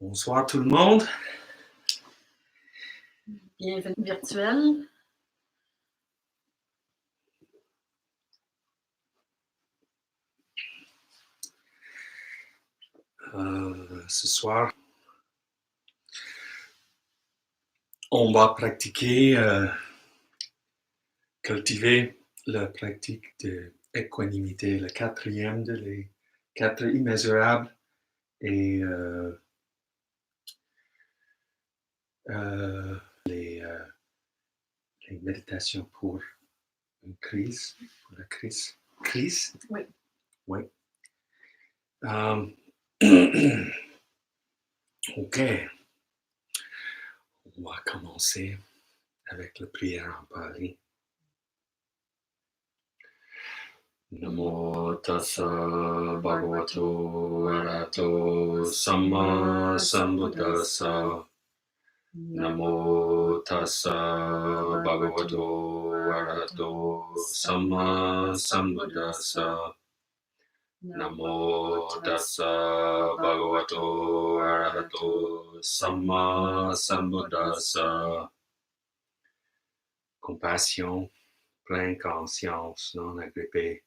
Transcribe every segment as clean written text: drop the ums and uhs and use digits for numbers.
Bonsoir tout le monde. Bienvenue virtuelle. Ce soir, on va pratiquer, cultiver la pratique de Équanimité, le quatrième de les 4 immeasurables et les méditations pour une crise, pour la crise. Crise? Oui. Oui. Ok. On va commencer avec la prière en Pali. Namo tassa bhagavato arahato samma sambuddhassa. Namo tassa bhagavato arahato samma sambuddhassa. Namo tassa bhagavato arahato samma sambuddhassa. Compassion, pleine conscience, non agrippée,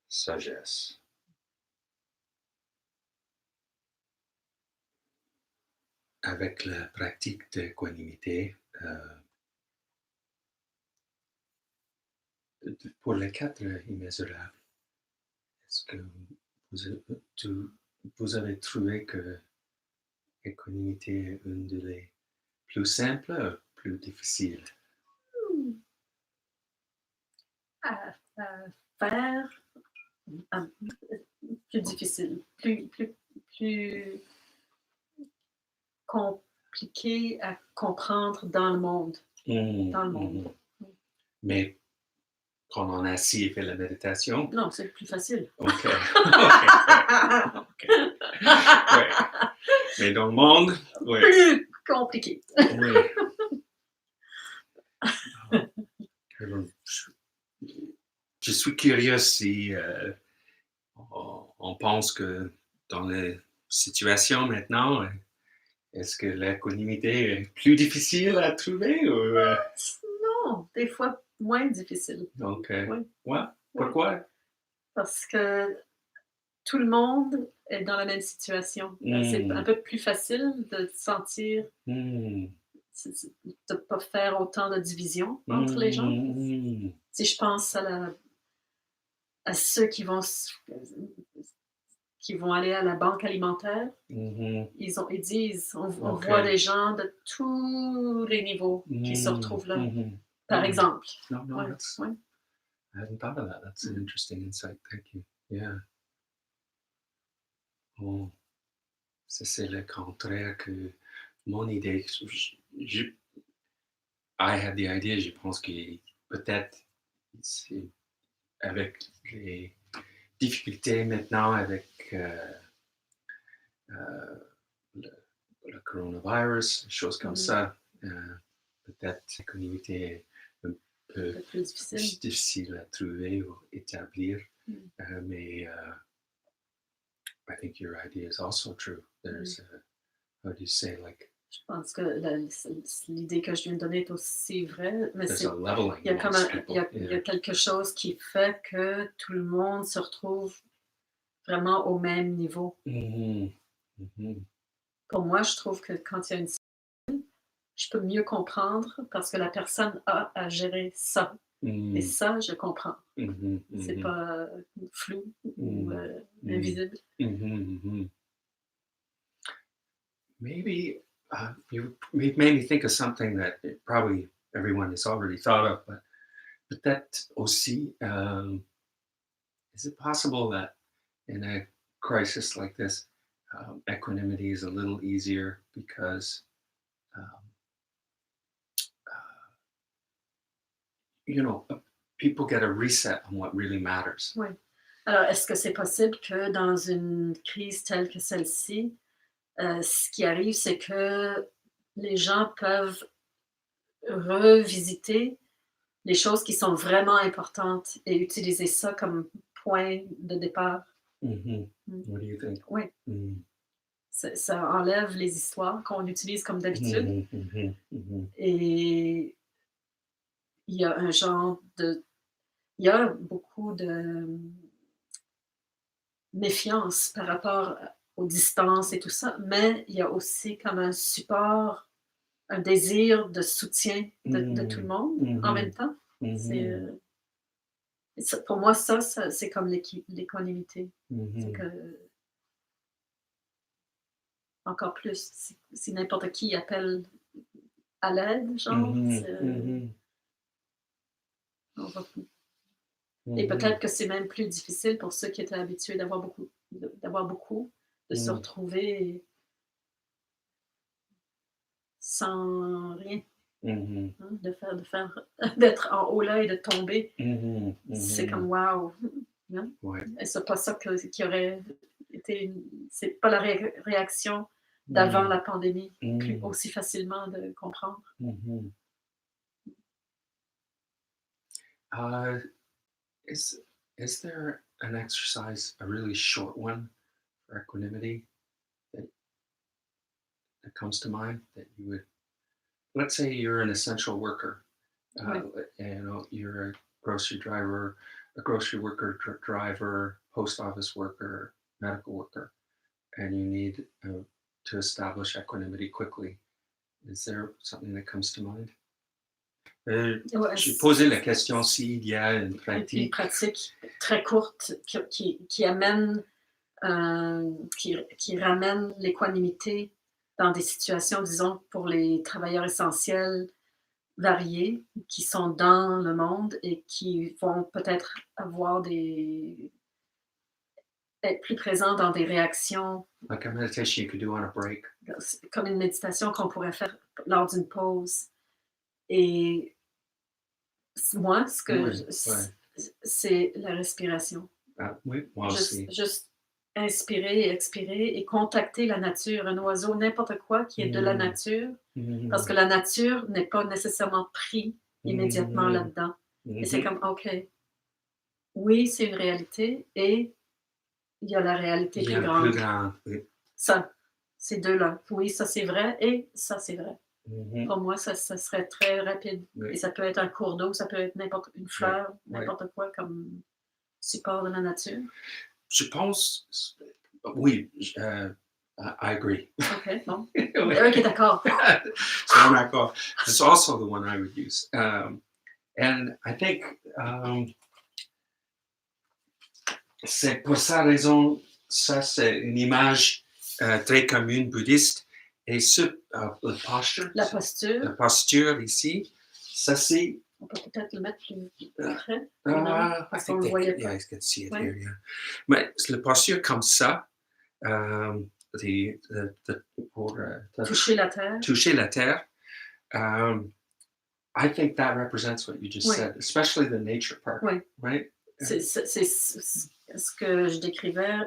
sagesse. Avec la pratique d'équanimité, pour les 4 immeasurables, est-ce que vous avez trouvé que l'équanimité est une des plus simples ou plus difficiles? À faire, plus difficile, plus compliqué à comprendre dans le monde. Mais quand on est assis et fait la méditation? Non, c'est plus facile. Ok. Ouais. Mais dans le monde, oui. Plus compliqué. Oui. Je suis curieux si on pense que dans les situations maintenant, est-ce que l'équanimité est plus difficile à trouver ou Non, des fois moins difficile. Ok. Oui. Ouais. Pourquoi? Parce que tout le monde est dans la même situation. C'est un peu plus facile de sentir, de ne pas faire autant de division entre les gens. Si je pense à ceux qui vont aller à la banque alimentaire, ils disent, on voit des gens de tous les niveaux qui se retrouvent là, par exemple. No, Ouais. that's, Ouais. I hadn't thought of that. That's an interesting insight. Thank you. Yeah. Oh, ça c'est le contraire que mon idée. I had the idea, je pense que peut-être c'est avec les difficultés maintenant avec le coronavirus, des choses comme ça, peut-être l'équanimité est un peu plus difficile à trouver ou établir, mais I think your idea is also true. There's how do you say, like, je pense que l'idée que je viens de donner est aussi vraie, mais there's a leveling il y a comme people. il y a quelque chose qui fait que tout le monde se retrouve vraiment au même niveau. Pour moi, je trouve que quand il y a une situation, je peux mieux comprendre parce que la personne a à gérer ça. Et ça, je comprends. C'est pas flou ou invisible. Maybe you've made me think of something that probably everyone has already thought of, but peut-être aussi, is it possible that in a crisis like this, equanimity is a little easier because, people get a reset on what really matters. Oui. Alors, est-ce que c'est possible que dans une crise telle que celle-ci, ce qui arrive, c'est que les gens peuvent revisiter les choses qui sont vraiment importantes et utiliser ça comme point de départ? What do you think? Oui. ça enlève les histoires qu'on utilise comme d'habitude Mhm, mhm, mhm, et il y a un genre de il y a beaucoup de méfiance par rapport aux distances et tout ça, mais il y a aussi comme un support, un désir de soutien de tout le mhm, monde en même mhm, temps. C'est, mhm, pour moi, ça c'est comme l'équanimité. C'est mhm, que encore plus, si n'importe qui appelle à l'aide, genre, mhm, mhm, on va et mhm, peut-être que c'est même plus difficile pour ceux qui étaient habitués d'avoir beaucoup, de se mhm, retrouver sans rien, mhm, hein, de faire d'être en haut là et de tomber. mhm, C'est comme mhm. waouh! Hein? Ouais. Et c'est pas ça qui aurait été c'est pas la réaction d'avant Mm, la pandémie, plus mm, aussi facilement de comprendre. mhm. Uh, is is there an exercise, a really short one for equanimity that, that comes to mind that you would, let's say you're an essential worker, uh, Ouais. you're a grocery driver, a grocery worker, driver, post office worker, medical worker, and you need to establish equanimity quickly. Is there something that comes to mind? Ouais, J'ai posé la question s'il y a une une pratique. pratique très courte qui amène, qui ramène l'équanimité dans des situations, disons, pour les travailleurs essentiels variés qui sont dans le monde et qui vont peut-être avoir être plus présents dans des réactions, Like a meditation you could do on a break. comme une méditation qu'on pourrait faire lors d'une pause. Et moi, ce que Ouais, ouais. c'est la respiration. Ah, oui, moi Juste aussi. juste inspirer et expirer et contacter la nature, un oiseau, n'importe quoi qui est de la Mm, nature, parce que mhm, la nature n'est pas nécessairement pris immédiatement mhm, là-dedans. Et c'est mhm. comme, OK, oui, c'est une réalité et il y a la réalité Il y a plus un plus grande. grand. Oui. Ça, ces 2-là. Oui, ça c'est vrai et ça c'est vrai. Mhm, Pour moi, ça serait très rapide et oui, ça peut être un cours d'eau, ça peut être n'importe une oui, fleur, oui. n'importe quoi comme support de la nature. Je pense, oui, I agree. OK, bon. Il y Oui. en a un qui est d'accord. So I'm d'accord. It's also the one I would use. And I think c'est pour sa raison, ça c'est une image très commune bouddhiste. Et le posture, La posture, la posture ici, ça c'est. on peut peut-être le mettre plus près ou non? I Parce qu'on think ne le voyait yeah, pas. you can see it Oui, here, yeah. Mais la posture comme ça, pour toucher la terre. toucher la terre, um, I think that represents what you just Oui, said, especially the nature part, oui. right? C'est ce que je décrivais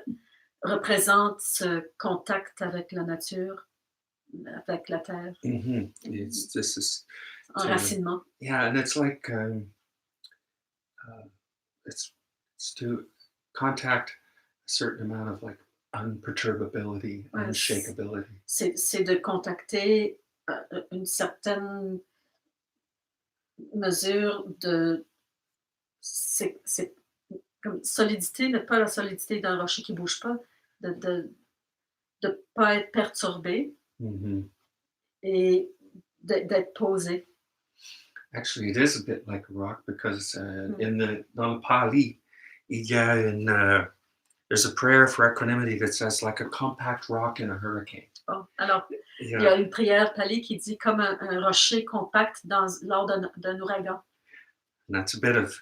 représente ce contact avec la nature, avec la terre, Mm-hmm. It's this is to enracinement. yeah, and it's like uh, it's it's to contact a certain amount of like unperturbability, Ouais, unshakability. c'est de contacter, une certaine mesure de c'est comme solidité, mais pas la solidité d'un rocher qui bouge pas, de pas être perturbé Mm-hmm. et d'être posé. Actually, it is a bit like a rock because Mmh. in the dans le Pali, il y a une there's a prayer for equanimity that says like a compact rock in a hurricane. Bon, alors, il y Yeah, a une prière Pali qui dit comme un rocher compact lors d'un ouragan. and that's a bit of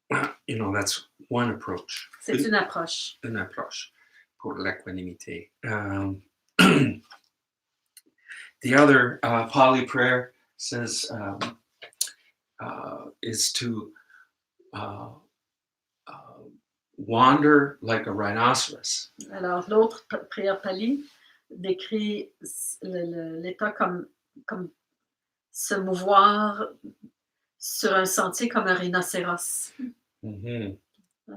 that's one approach. C'est une approche. Une approche pour l'équanimité. The other Pali prayer says is to uh, uh, wander like a rhinoceros. Alors, l'autre prière Pali décrit l'état comme se mouvoir sur un sentier comme un rhinocéros. Mm-hmm.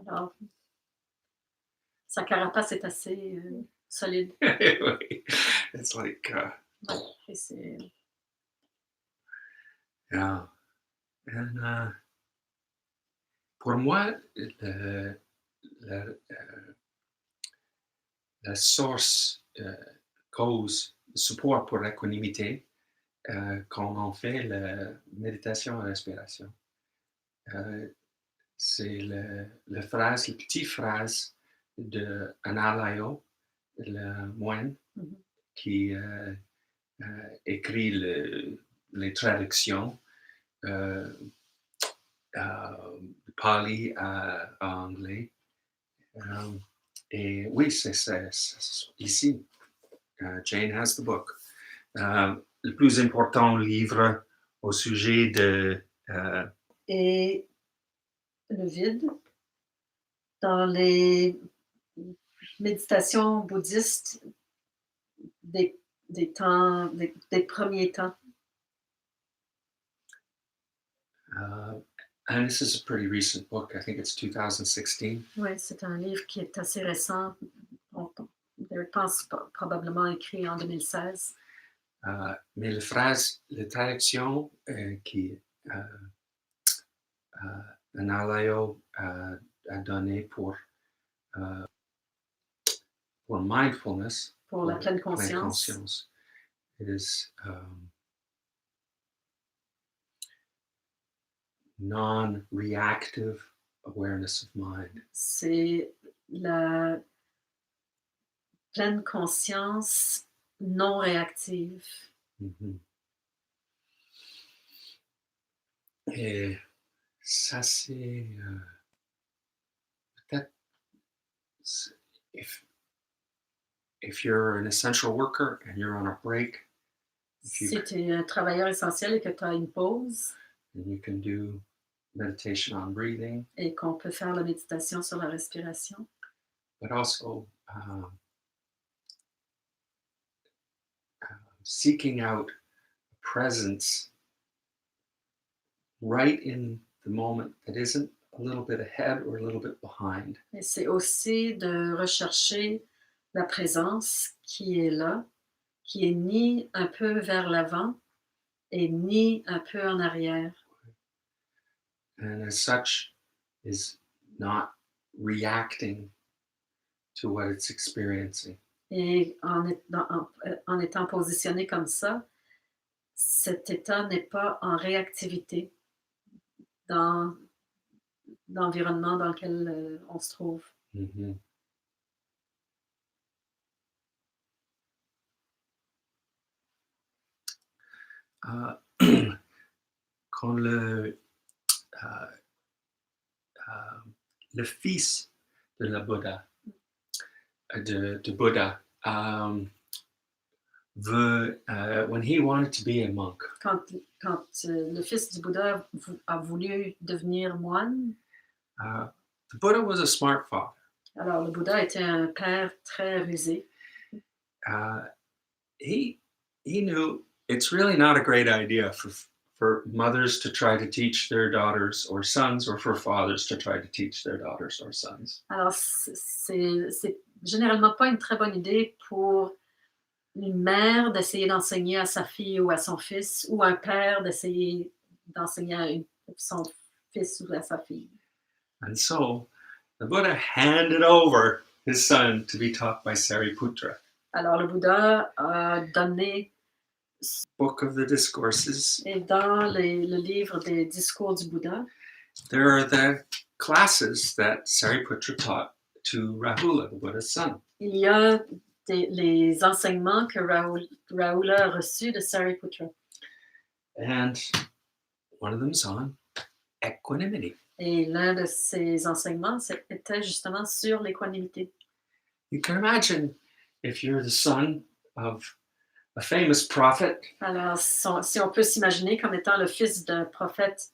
Alors, sa carapace est assez solide. It's like, Ouais, et c'est yeah. And pour moi, la, la source, cause, support pour l'équanimité, quand on fait la méditation à respiration, c'est la phrase, la petite phrase de Anālayo, le moine, mmh qui écrit les traductions euh, de Pali à anglais. Et oui, c'est ici. Jane has the book. Le plus important livre au sujet de... et le vide, dans les méditations bouddhistes des premiers temps. And this is a pretty recent book. I think it's 2016. Oui, c'est un livre qui est assez récent. Je pense probablement écrit en 2016. Mais la traduction qui Anālayo a donné pour mindfulness, pour la pleine conscience, is non-reactive awareness of mind. c'est la pleine conscience non réactive. Mm-hmm. Et ça, c'est peut-être if you're an essential worker and you're on a break, Si tu es un travailleur essentiel et que tu as une pause, and you can do meditation on breathing, et qu'on peut faire la méditation sur la respiration, but also seeking out presence right in the moment that isn't a little bit ahead or a little bit behind. et c'est aussi de rechercher la présence qui est là, qui est ni un peu vers l'avant et ni un peu en arrière. And as such, is not reacting to what it's experiencing. Et en étant positionné comme ça, cet état n'est pas en réactivité dans l'environnement dans lequel on se trouve. Mm-hmm. Quand le fils de la Bouddha, de Bouddha, when he wanted to be a monk, Quand le fils du Bouddha a voulu devenir moine, the Buddha was a smart father. alors le Bouddha était un père très rusé. He knew it's really not a great idea for mothers to try to teach their daughters or sons, or for fathers to try to teach their daughters or sons. Alors c'est généralement pas une très bonne idée pour une mère d'essayer d'enseigner à sa fille ou à son fils, ou un père d'essayer d'enseigner à son fils ou à sa fille. And so the Buddha handed over his son to be taught by Sariputra. Alors le Bouddha a donné, Book of the Discourses, et dans le livre des discours du Bouddha, there are the classes that Sariputra taught to Rahula, the Buddha's son. il y a les enseignements que Rahula a reçus de Sariputra. And one of them's on equanimity. Et l'un de ces enseignements était justement sur l'équanimité. You can imagine if you're the son of a famous prophet. Alors, si on peut s'imaginer comme étant le fils d'un prophète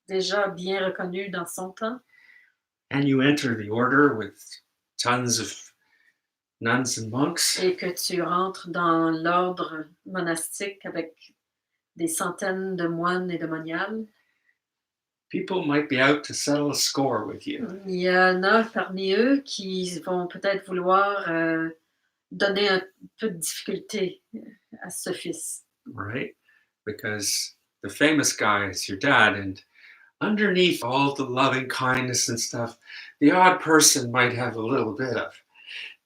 déjà bien reconnu dans son temps, And you enter the order with tons of nuns and monks. Et que tu rentres dans l'ordre monastique avec des centaines de moines et de moniales. People might be out to settle a score with you. Il y en a parmi eux qui vont peut-être vouloir donner un peu de difficulté à ce fils. right? Because the famous guy is your dad, and underneath all the loving kindness and stuff, the odd person might have a little bit of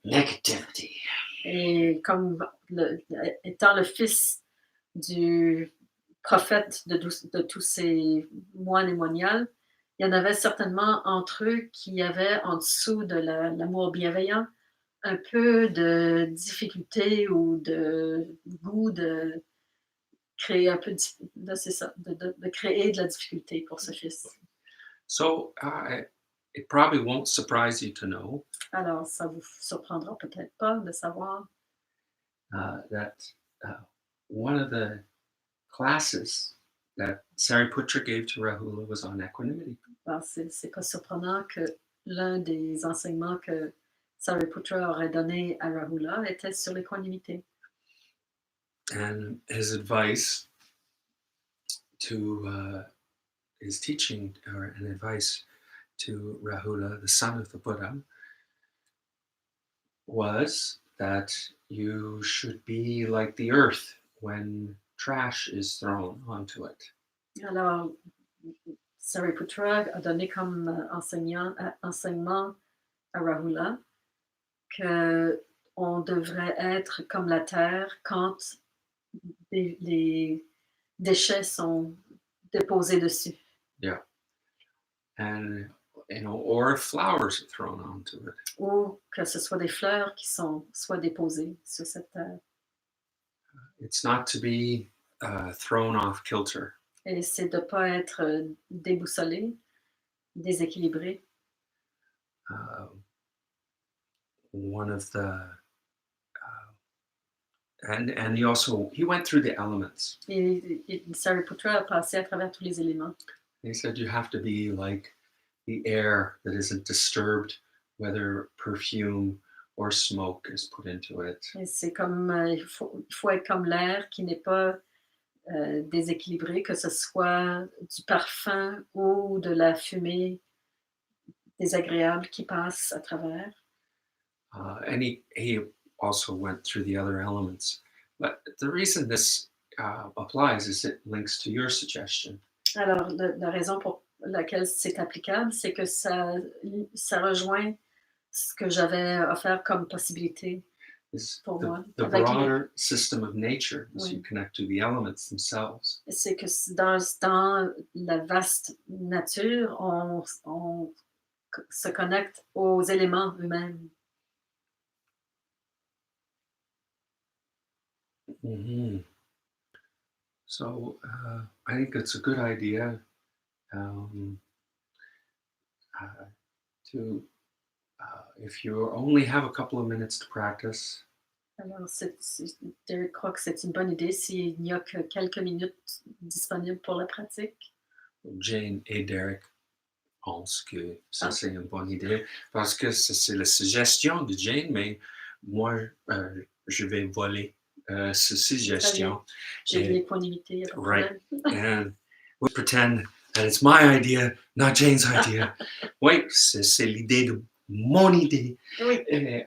negativity. Et comme étant le fils du prophète de tous ces moines et moniales, il y en avait certainement entre eux qui avaient en dessous de l'amour bienveillant un peu de difficulté ou de goût de créer un peu c'est ça, de créer de la difficulté pour ce fils. So it probably won't surprise you to know Alors, ça vous surprendra peut-être pas de savoir that one of the classes that Sariputra gave to Rahula was on equanimity. ben, c'est pas surprenant que l'un des enseignements que Sariputra aurait donné à Rahula était sur l'équanimité. And his advice to his teaching or an advice to Rahula, the son of the Buddha, was that you should be like the earth when trash is thrown onto it. Alors, Sariputra a donné comme enseignement à Rahula que on devrait être comme la terre quand les déchets sont déposés dessus. Yeah. And or if flowers are thrown onto it. Ou que ce soit des fleurs qui soient déposées sur cette terre. It's not to be thrown off kilter. Et c'est de ne pas être déboussolé, déséquilibré. One of the and he went through the elements. Et Sariputra a passé à travers tous les éléments. He said you have to be like the air that isn't disturbed, whether perfume or smoke is put into it. Et c'est comme, il faut être comme l'air qui n'est pas déséquilibré, que ce soit du parfum ou de la fumée désagréable qui passe à travers. And he also went through the other elements. But the reason this applies is it links to your suggestion. Alors, la raison pour laquelle c'est applicable, c'est que ça rejoint ce que j'avais offert comme possibilité Is pour moi. the Avec broader system of nature as Oui. you connect to the elements themselves. c'est que dans la vaste nature, on se connecte aux éléments eux-mêmes. Mm-hmm. So I think it's a good idea to, if you only have a couple of minutes to practice, Alors, Derek croit que c'est une bonne idée s'il n'y a que quelques minutes disponibles pour la pratique. Jane et Derek pensent que ça Ah. c'est une bonne idée parce que c'est la suggestion de Jane, mais moi je vais voler cette suggestion. J'ai de Et- l'équanimité, il n'y a pas de Right. problème. And we pretend that it's my idea, not Jane's idea. Oui, c'est l'idée de mon idée. Oui. Et,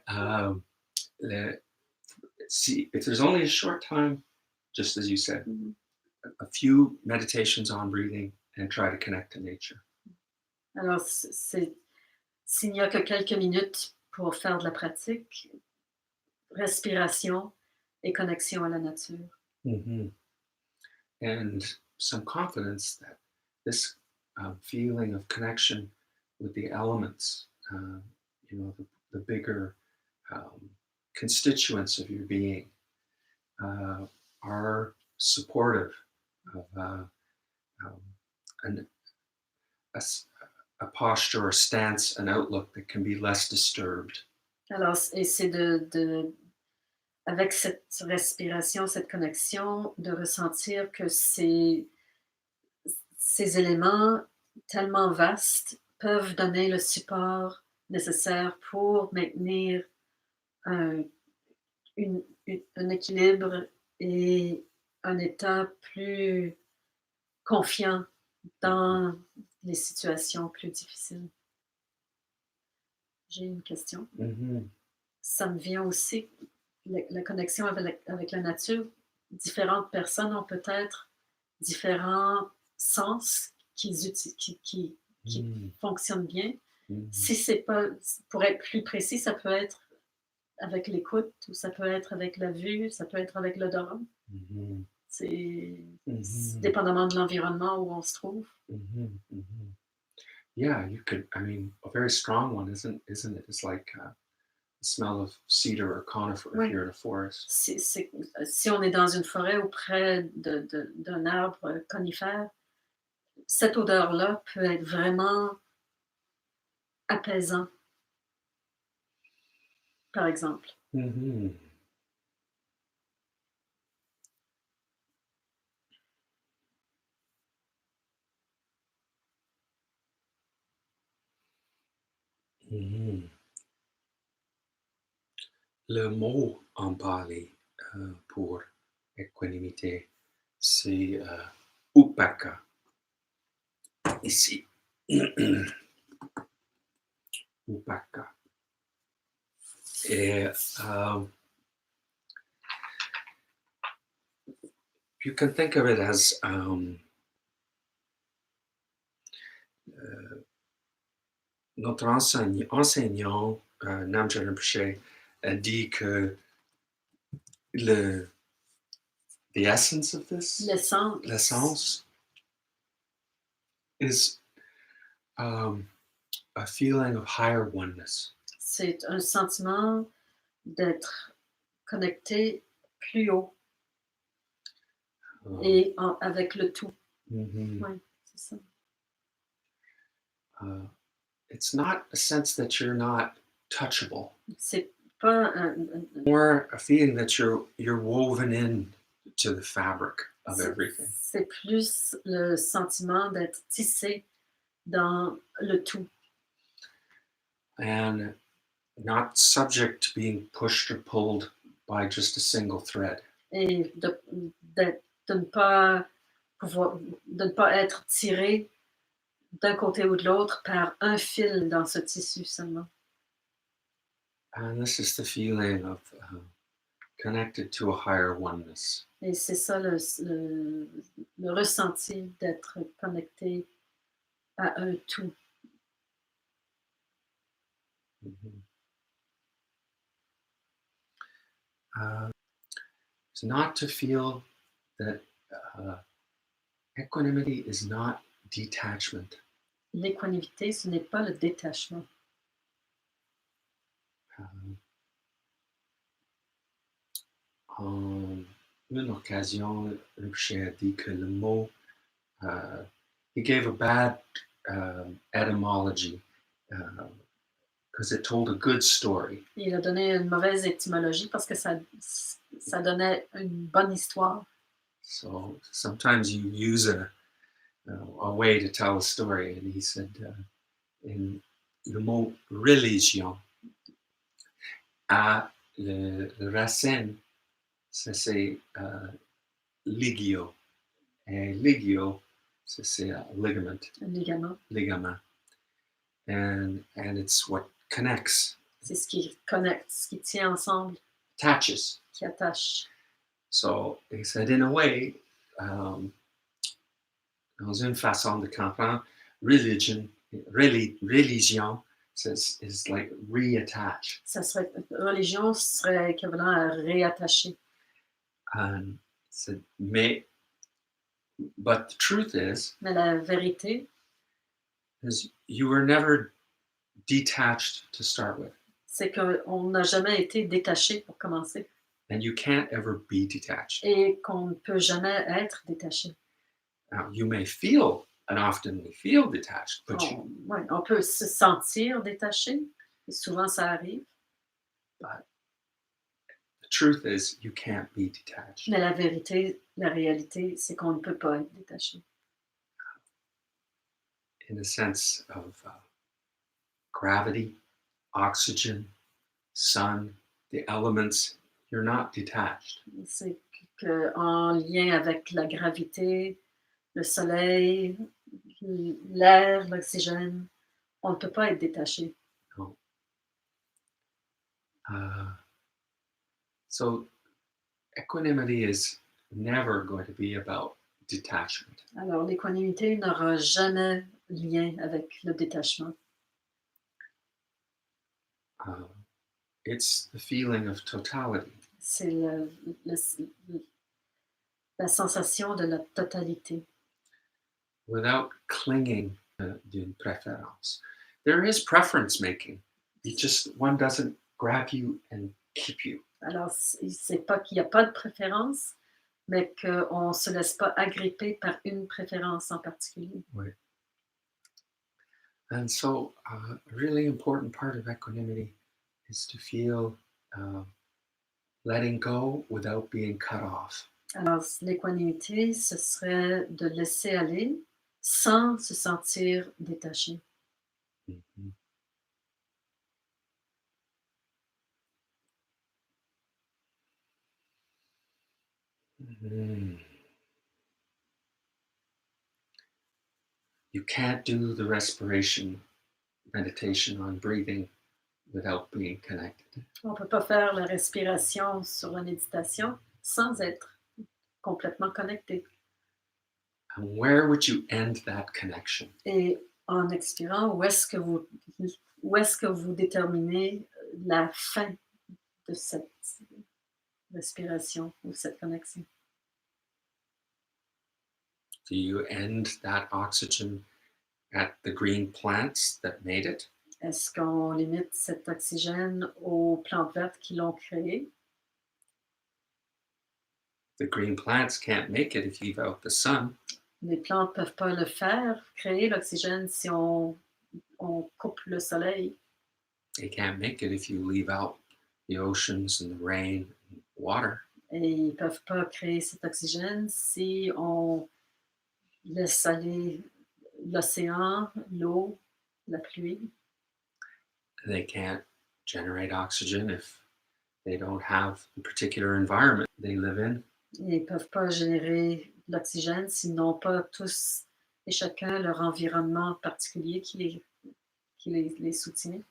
if there's only a short time, just as you said, Mhm. a few meditations on breathing and try to connect to nature. Alors, s'il n'y a que quelques minutes pour faire de la pratique, respiration et connexion à la nature. Mm-hmm. And some confidence that this feeling of connection with the elements, the bigger constituents of your being are supportive of a posture or stance, an outlook that can be less disturbed. Alors, et c'est avec cette respiration, cette connexion, de ressentir que ces éléments tellement vastes peuvent donner le support nécessaire pour maintenir un équilibre et un état plus confiant dans les situations plus difficiles. J'ai une question. Mm-hmm. Ça me vient aussi la connexion avec la nature, différentes personnes ont peut-être différents sens qui mm, fonctionnent bien. mhm, Si c'est pas pour être plus précis, ça peut être avec l'écoute ou ça peut être avec la vue, ça peut être avec l'odorat. mhm, C'est mhm, dépendamment de l'environnement où on se trouve. mhm, mhm. Yeah, you could. I mean, a very strong one, isn't it? It's like the smell of cedar or conifer if Oui. you're in a forest. Si on est dans une forêt ou près d'un arbre conifère, cette odeur-là peut être vraiment apaisant, par exemple. Mhm, mhm. Le mot en Pali pour équanimité, c'est Upekkha, ici. Upekkha. Et you can think of it as notre enseignant, Namja Rinpoche, a dit que le, the essence of this, L'essence, l'essence, is a feeling of higher oneness. c'est un sentiment d'être connecté plus haut Um, et avec le tout. mhm. Oui, c'est ça. Uh, it's not a sense that you're not touchable, C'est pas more a feeling that you're woven in to the fabric of everything. c'est plus le sentiment d'être tissé dans le tout And not subject to being pushed or pulled by just a single thread. et de ne pas de ne pas être tiré d'un côté ou de l'autre par un fil dans ce tissu seulement. And this is the feeling of connected to a higher oneness. Et c'est ça le ressenti d'être connecté à un tout. Mhm. It's not to feel that uh, equanimity is not detachment. L'équanimité, ce n'est pas le détachement. Um, en une occasion, Rinpoche a dit que le mot, he gave a bad etymology because it told a good story. Il a donné une mauvaise étymologie parce que ça donnait une bonne histoire. So sometimes you use a way to tell a story, and he said in le mot religion, le racine, ça c'est ligio, et ligio, ça c'est ligament, Un ligament, ligament, and it's what connects, c'est ce qui connecte, ce qui tient ensemble, attaches. qui attache. So he said, in a way, dans une façon de comprendre, religion is like reattach. Religion serait équivalent à réattacher. And said, but the truth Mais la vérité, is you were never detached to start with, c'est qu'on n'a jamais été détaché pour commencer and you can't ever be detached. et qu'on ne peut jamais être détaché. Now, you may feel, and often we feel detached, but On peut se sentir détaché, et souvent ça arrive, the truth is you can't be detached. mais la vérité, la réalité, c'est qu'on ne peut pas être détaché. In a sense of gravity, oxygen, sun, the elements, you're not detached. C'est qu'en lien avec la gravité, le soleil, l'air, l'oxygène, on ne peut pas être détaché. No. So equanimity is never going to be about detachment. Alors, l'équanimité n'aura jamais lien avec le détachement. Uh, it's the feeling of totality. C'est la sensation de la totalité. Without clinging d'une préférence. There is preference making. One doesn't grab you and keep you. Alors, c'est pas qu'il n'y a pas de préférence, mais qu'on ne se laisse pas agripper par une préférence en particulier. Right. And so, a really important part of equanimity is to feel letting go without being cut off. Alors, l'équanimité, ce serait de laisser aller sans se sentir détaché. Mhm. Mhm. You can't do the respiration meditation on breathing without being connected. On ne peut pas faire la respiration sur la méditation sans être complètement connecté. And where would you end that connection? Et en expirant, où est-ce que vous déterminez la fin de cette respiration ou cette connexion? Do you end that oxygen at the green plants that made it? Est-ce qu'on limite cet oxygène aux plantes vertes qui l'ont créé? The green plants can't make it if you leave out the sun. Les plantes ne peuvent pas le faire, créer l'oxygène, si on coupe le soleil. They can't make it if you leave out the oceans and the rain and water. Et ils ne peuvent pas créer cet oxygène si on laisse aller l'océan, l'eau, la pluie. They can't generate oxygen if they don't have the particular environment they live in. Ils ne peuvent pas générer de l'oxygène s'ils n'ont pas tous et chacun leur environnement particulier qui les soutient.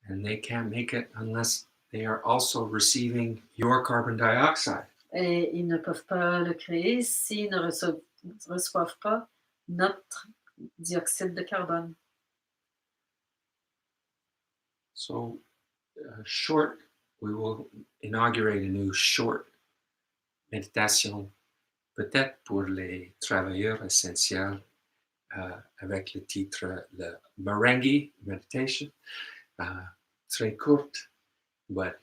And they can't make it unless they are also receiving your carbon dioxide. Et ils ne peuvent pas le créer s'ils ne reçoivent pas notre dioxyde de carbone. So, we will inaugurate a new short méditation, peut-être pour les travailleurs essentiels, avec le titre le Merengue Meditation, très courte, but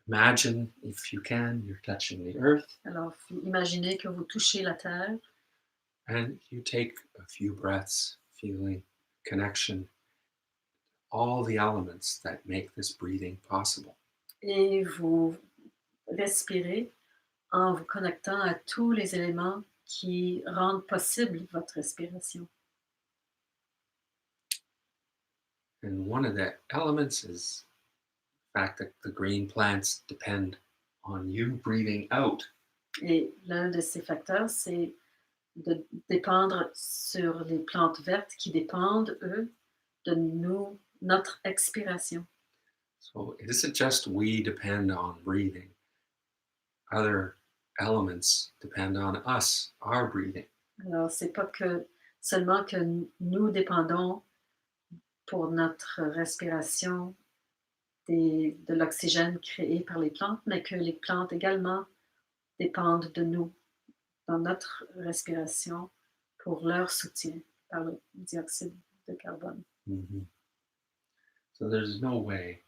imagine if you can, you're touching the earth. Alors, imaginez que vous touchez la terre. And you take a few breaths, feeling connection, all the elements that make this breathing possible. Et vous respirez en vous connectant à tous les éléments qui rendent possible votre respiration. And one of the elements is the fact that the green plants depend on you breathing out. Et l'un de ces facteurs, c'est de dépendre sur les plantes vertes qui dépendent, eux, de notre expiration. So it isn't just we depend on breathing. Other elements depend on us, our breathing. Alors, c'est pas seulement que nous dépendons pour notre respiration de l'oxygène créé par les plantes, mais que les plantes également dépendent de nous dans notre respiration pour leur soutien par le dioxyde de carbone. Mm-hmm. So there's no way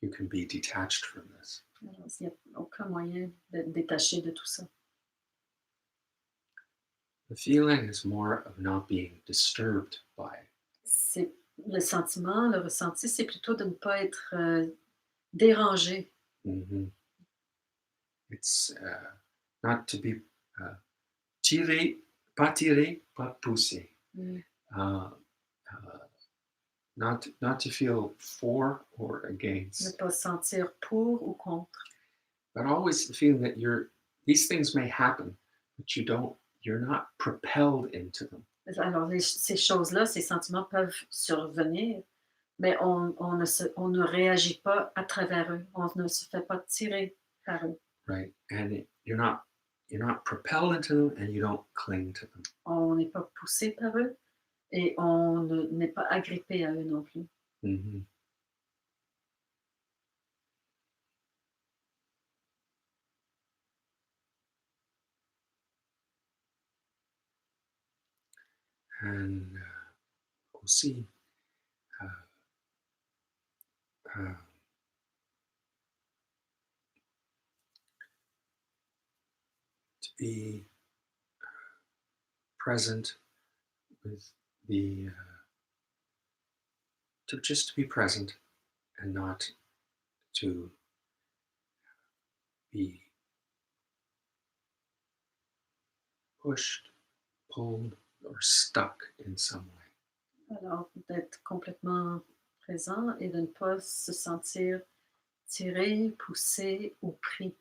you can be detached from this. Alors, il n'y a aucun moyen d'être détaché de tout ça. The feeling is more of not being disturbed by it. C'est le sentiment, le ressenti, c'est plutôt de ne pas être dérangé. Mm-hmm. It's not to be tiré, pas poussé. Mm. Not to feel for or Ne against, pas se sentir pour ou contre. but always feeling that these things may happen, but you're not propelled into them. Alors, ces choses-là, ces sentiments peuvent survenir, mais on ne réagit pas à travers eux. On ne se fait pas tirer par eux. right? And you're not propelled into them, and you don't cling to them. On n'est pas poussé par eux et on n'est pas agrippé à eux non plus. Hmm. And aussi, uh, uh, to be present with the to just be present and not to be pushed, pulled, or stuck in some way. Alors, d'être complètement présent et de ne pas se sentir tiré, poussé ou pris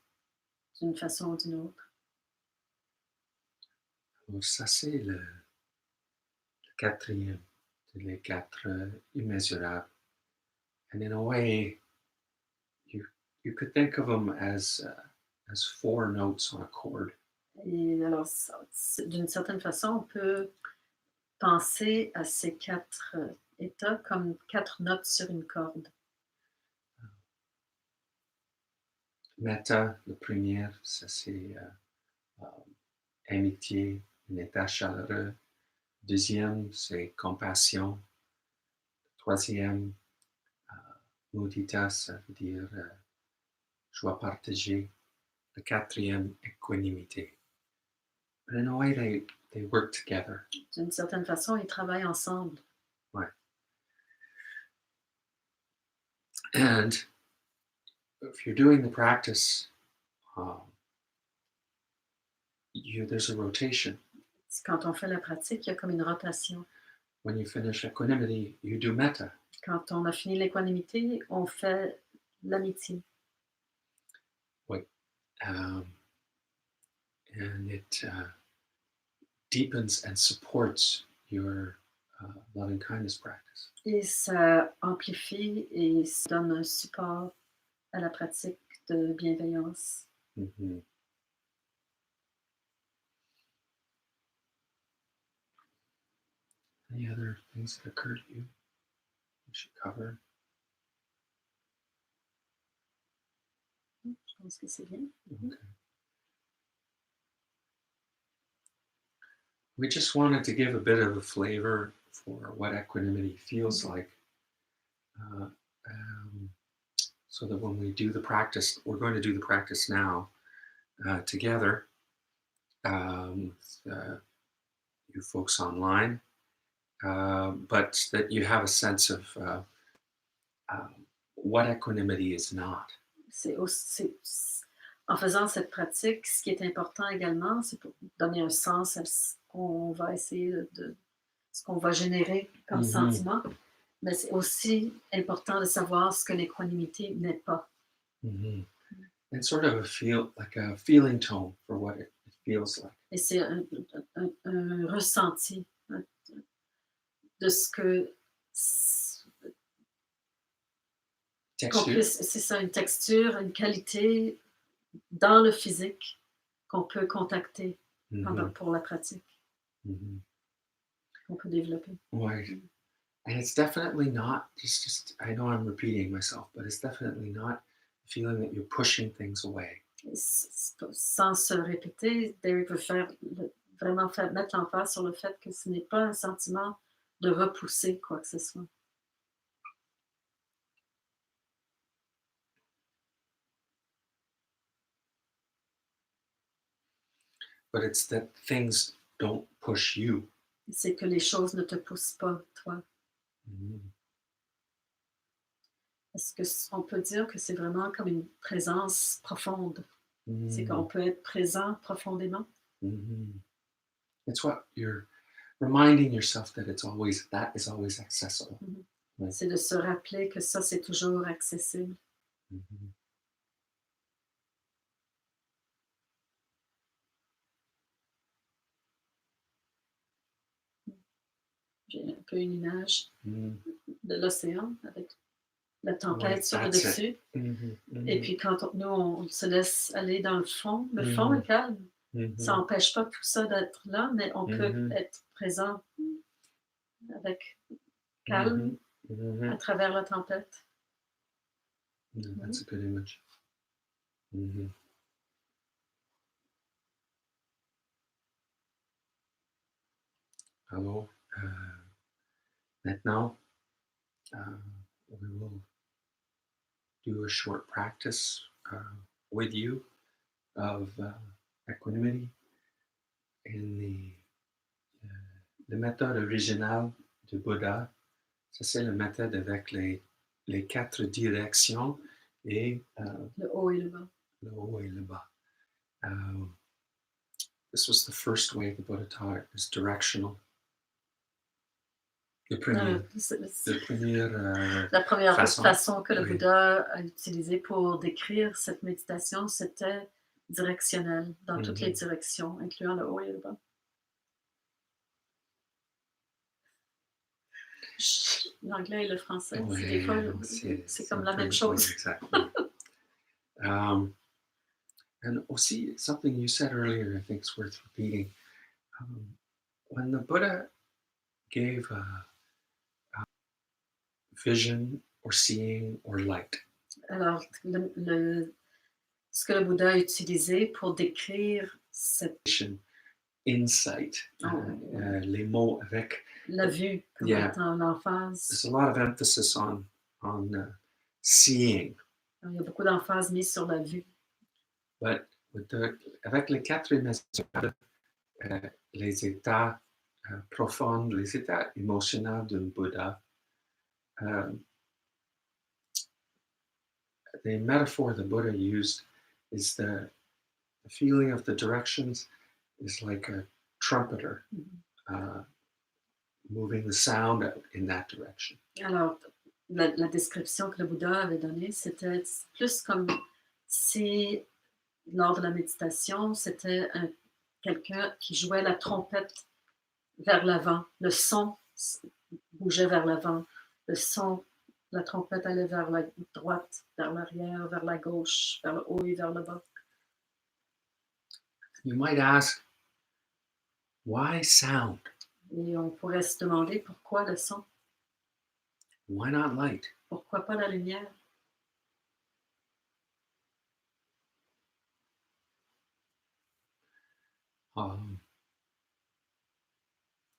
d'une façon ou d'une autre. Alors ça, c'est le quatrième, c'est les quatre immeasurables. And in a way, you you could think of them as four notes on a chord. Et alors, d'une certaine façon, on peut penser à ces quatre états comme quatre notes sur une corde. Metta, le premier, ça c'est amitié, un état chaleureux. Deuxième, c'est compassion. Troisième, mudita, ça veut dire joie partagée. Le quatrième, équanimité. But in a way, they work together. D'une certaine façon, ils travaillent ensemble. Ouais. And if you're doing the practice, there's a rotation. Quand on fait la pratique, il y a comme une rotation. When you finish equanimity, you do metta. Quand on a fini l'équanimité, on fait l'amitié. And it deepens and supports your loving kindness practice. Et ça amplifie et ça donne un support à la pratique de bienveillance. Mm-hmm. Any other things that occur to you we should cover? Je pense que c'est bien. Okay. We just wanted to give a bit of a flavor for what equanimity feels like. Uh, so that when we do the practice, we're going to do the practice now together with you folks online, but that you have a sense of what equanimity is not. En faisant cette pratique, ce qui est important également, c'est pour donner un sens à ce qu'on va essayer de ce qu'on va générer comme sentiment, mais c'est aussi important de savoir ce que l'équanimité n'est pas. Mm-hmm. And sort of a feeling tone for what it feels like. Et c'est un ressenti de ce que c'est ça, une texture, une qualité dans le physique qu'on peut contacter pour la pratique, qu'on peut développer. Right. And it's definitely not just I know I'm repeating myself, but it's definitely not the feeling that you're pushing things away. Sans se répéter, Derek veut vraiment mettre l'emphase sur le fait que ce n'est pas un sentiment de repousser quoi que ce soit. But it's that things don't push you. C'est que les choses ne te poussent pas, toi. Est-ce qu'on peut dire que c'est vraiment comme une présence profonde? C'est qu'on peut être présent profondément. It's what you're reminding yourself that that is always accessible. Right. C'est de se rappeler que ça, c'est toujours accessible. J'ai un peu une image. de l'océan, avec la tempête Right, sur le that's it. dessus. Mhm, Et mhm, puis quand on se laisse aller dans le fond mhm, est calme. Ça mhm, n'empêche pas tout ça d'être là, mais on peut mhm, être présent avec calme mhm, mhm. à travers la tempête. Yeah, Mhm. that's a good image. Mhm. Alors, maintenant, uh, we will do a short practice with you of equanimity in the méthode originale du Bouddha. Ça, c'est la méthode avec les quatre directions et Le haut et le bas. le haut et le bas. This was the first way the Buddha taught it, is directional. Le premier, le premier La première façon. façon que le Oui. Bouddha a utilisée pour décrire cette méditation, c'était directionnel, dans toutes les directions, incluant le haut et le bas. L'anglais et le français, c'est des fois, c'est comme la même chose. Oui, exactly. And aussi, something you said earlier, I think is worth repeating. When the Buddha gave a vision or seeing or light, Alors, ce que le Bouddha a utilisé pour décrire insight, les mots avec la vue comme étant l'emphase. There's a lot of emphasis on seeing. Il y a beaucoup d'emphase mise sur la vue. But avec les quatre immeasurables, les états profonds, les états émotionnels d'un Bouddha, the metaphor the Buddha used is the feeling of the directions is like a trumpeter moving the sound out in that direction. Alors, la description que le Bouddha avait donnée, c'était plus comme si, lors de la méditation, c'était quelqu'un qui jouait la trompette vers l'avant. Le son bougeait vers l'avant. Le son, la trompette allait vers la droite, vers l'arrière, vers la gauche, vers le haut et vers le bas. You might ask, why sound? Et on pourrait se demander pourquoi le son? Why not light? Pourquoi pas la lumière?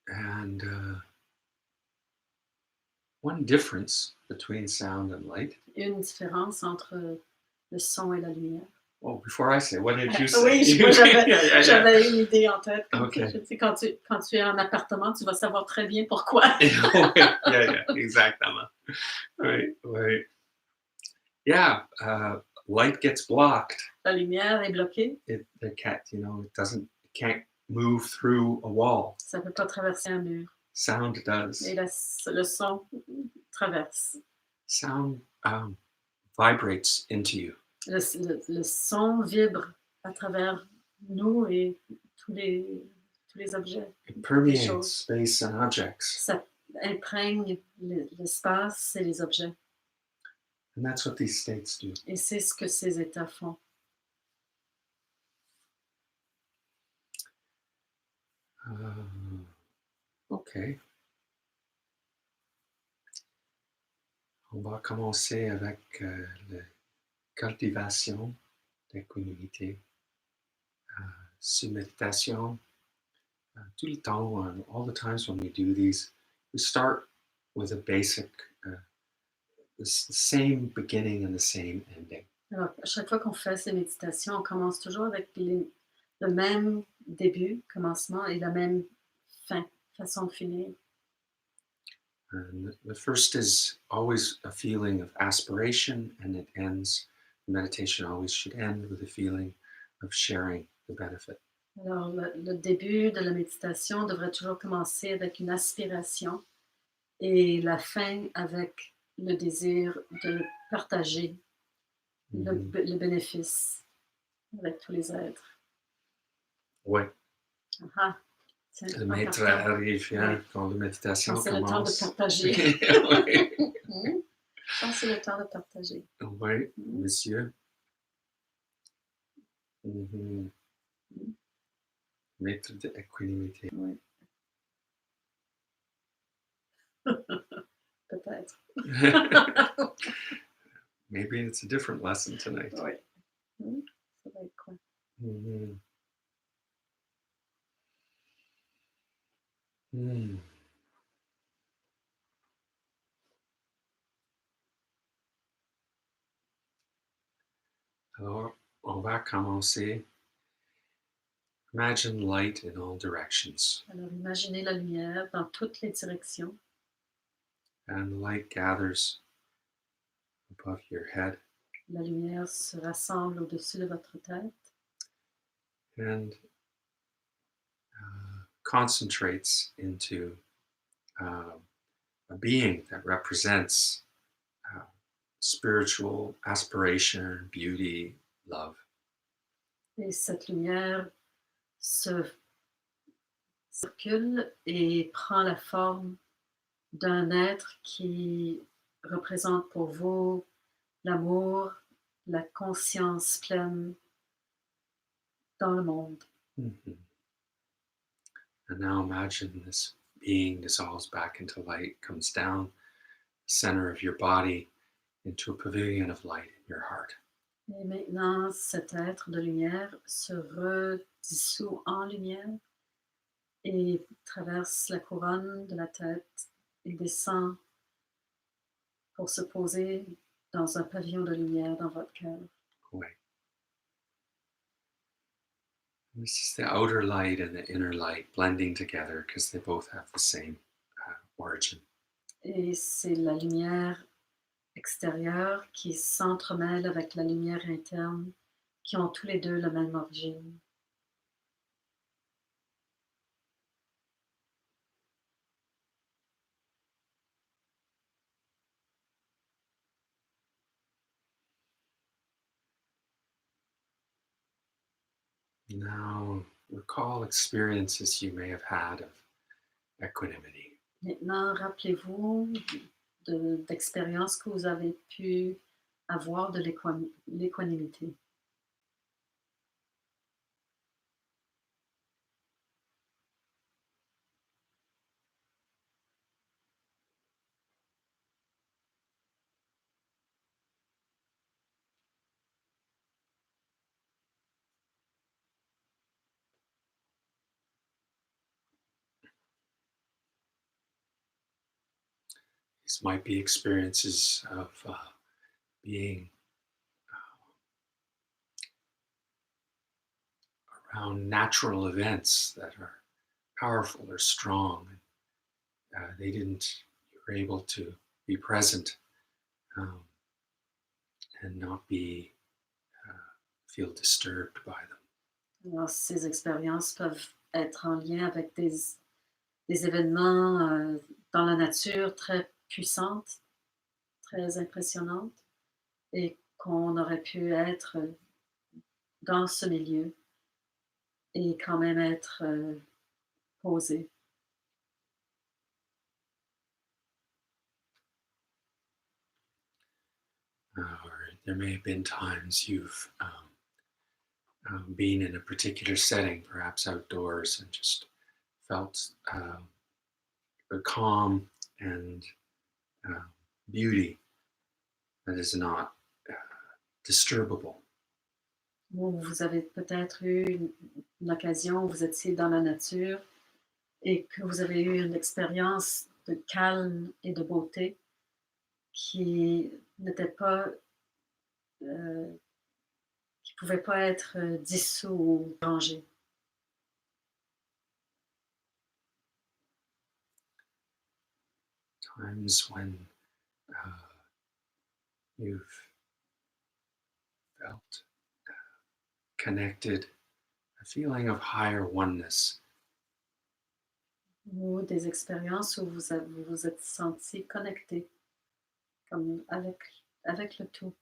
And one difference between sound and light. Une différence entre le son et la lumière. Oh, before I say, what did you say? Oui, moi j'avais une idée en tête. Okay. Je sais, quand tu es en appartement, tu vas savoir très bien pourquoi. yeah, exactement. Right. Yeah, light gets blocked. La lumière est bloquée. It can't move through a wall. Ça ne peut pas traverser un mur. Sound does. Et le son traverse. Sound vibrates into you. Le son vibre à travers nous et tous les objets. It permeates space and objects. Ça imprègne l'espace et les objets. And that's what these states do. Et c'est ce que ces états font. OK. On va commencer avec la cultivation d'équanimité. Sur méditation, tout le temps, all the times when we do these, we start with a basic, the same beginning and the same ending. Alors, à chaque fois qu'on fait ces méditations, on commence toujours avec le même début, commencement, et la même fin, façon de finir. And the first is always a feeling of aspiration, and it ends, the meditation always should end with a feeling of sharing the benefit. Alors, le début de la méditation devrait toujours commencer avec une aspiration et la fin avec le désir de partager le bénéfice avec tous les êtres. Ouais. Ah, C'est Le maître important. arrive Ouais. quand la méditation Quand c'est le temps de commence. partager. Oui, Quand c'est le temps de partager. oui, Mm. monsieur. Mhm. Mm. Maître de Équanimité. Oui. Peut-être. Maybe it's a different lesson tonight. Oui. Mm. Ça va être quoi? Mhm. Hmm. Alors, on va commencer. Imagine light in all directions, Alors, imaginez la lumière dans toutes les directions. and the light gathers above your head La lumière se rassemble au-dessus de votre tête and concentrates into a being that represents uh, spiritual aspiration, beauty, love. et cette lumière se circule et prend la forme d'un être qui représente pour vous l'amour, la conscience pleine dans le monde. Mhm. And now imagine this being dissolves back into light, comes down the center of your body into a pavilion of light in your heart. Et maintenant, cet être de lumière se redissout en lumière et traverse la couronne de la tête et descend pour se poser dans un pavillon de lumière dans votre cœur. Away. This is the outer light and the inner light blending together because they both have the same origin. Et c'est la lumière extérieure qui s'entremêle avec la lumière interne, qui ont tous les deux la même origine. Now, recall experiences you may have had of equanimity. Maintenant, rappelez-vous d'expériences que vous avez pu avoir de l'équanimité. These might be experiences of being around natural events that are powerful or strong. You were able to be present um, and not feel disturbed by them. Alors, ces expériences peuvent être en lien avec des événements dans la nature très puissantes, très impressionnantes, et qu'on aurait pu être dans ce milieu et quand même être posé. Or there may have been times you've been in a particular setting, perhaps outdoors, and just felt a calm and uh, beauty that is not disturbable. Ou vous avez peut-être eu une occasion où vous étiez dans la nature et que vous avez eu une expérience de calme et de beauté qui n'était pas, qui ne pouvait pas être dissous ou changé. Times when you've felt connected, a feeling of higher oneness. Ou des expériences où vous vous êtes senti connecté, comme avec le tout.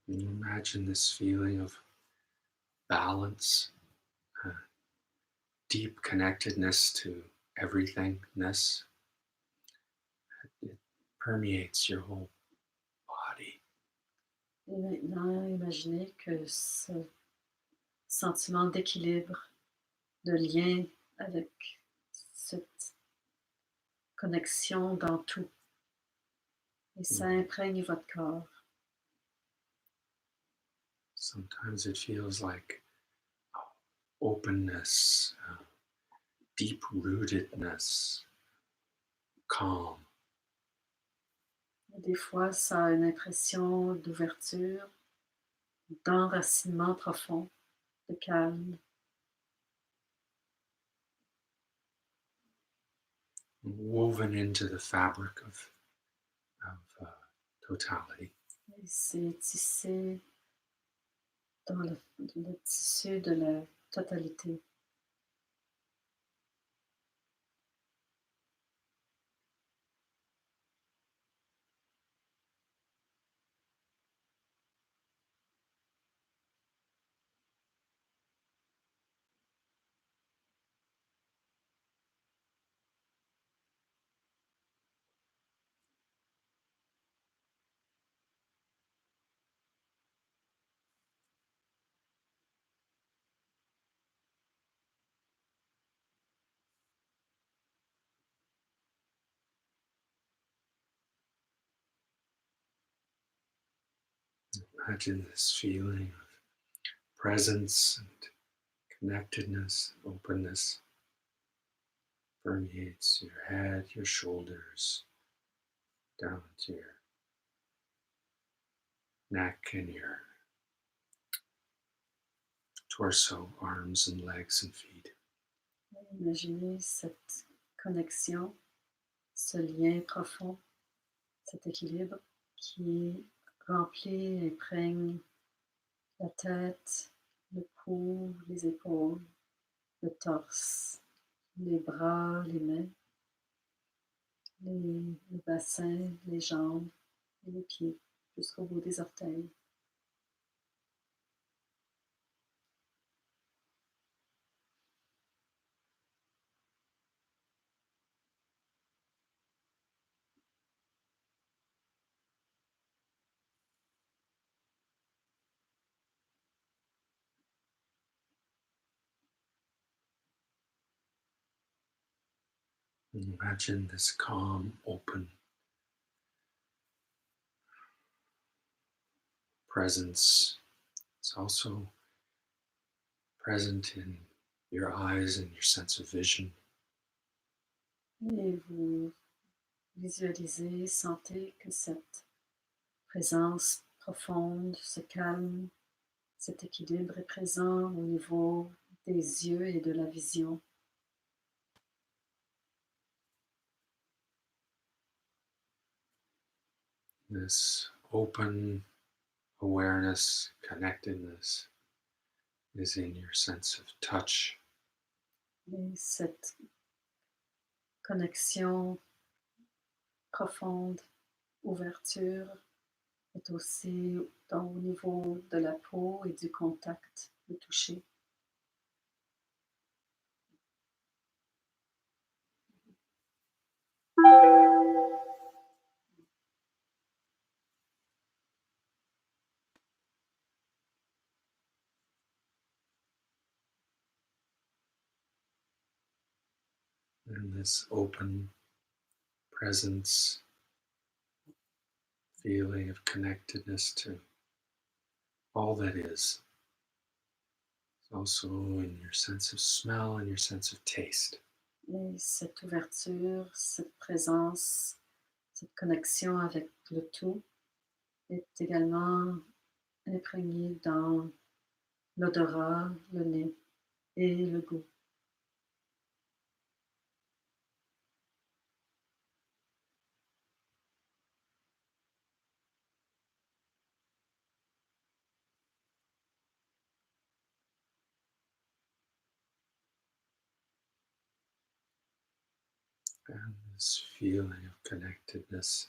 And you imagine this feeling of balance, uh, deep connectedness to everythingness. It permeates your whole body. Et maintenant, imaginez que ce sentiment d'équilibre, de lien avec cette connexion dans tout, et ça imprègne votre corps. Sometimes it feels like openness, deep rootedness, calm. Et des fois, ça a une impression d'ouverture, d'enracinement profond, de calme. Woven into the fabric of totality. Et c'est tissé dans le tissu de la totalité. Imagine this feeling of presence and connectedness, openness permeates your head, your shoulders, down to your neck and your torso, arms and legs and feet. Imaginez cette connexion, ce lien profond, cet équilibre qui remplit, imprègne la tête, le cou, les épaules, le torse, les bras, les mains, le bassin, les jambes et les pieds, jusqu'au bout des orteils. And imagine this calm, open presence. It's also present in your eyes and your sense of vision. Et vous visualisez, sentez que cette présence profonde, ce calme, cet équilibre est présent au niveau des yeux et de la vision. This open awareness, connectedness is in your sense of touch. Et cette connexion profonde, ouverture, est aussi au niveau de la peau et du contact, le toucher. And this open presence, feeling of connectedness to all that is. It's also in your sense of smell and your sense of taste. Et cette ouverture, cette présence, cette connexion avec le tout est également imprégnée dans l'odorat, le nez et le goût. And this feeling of connectedness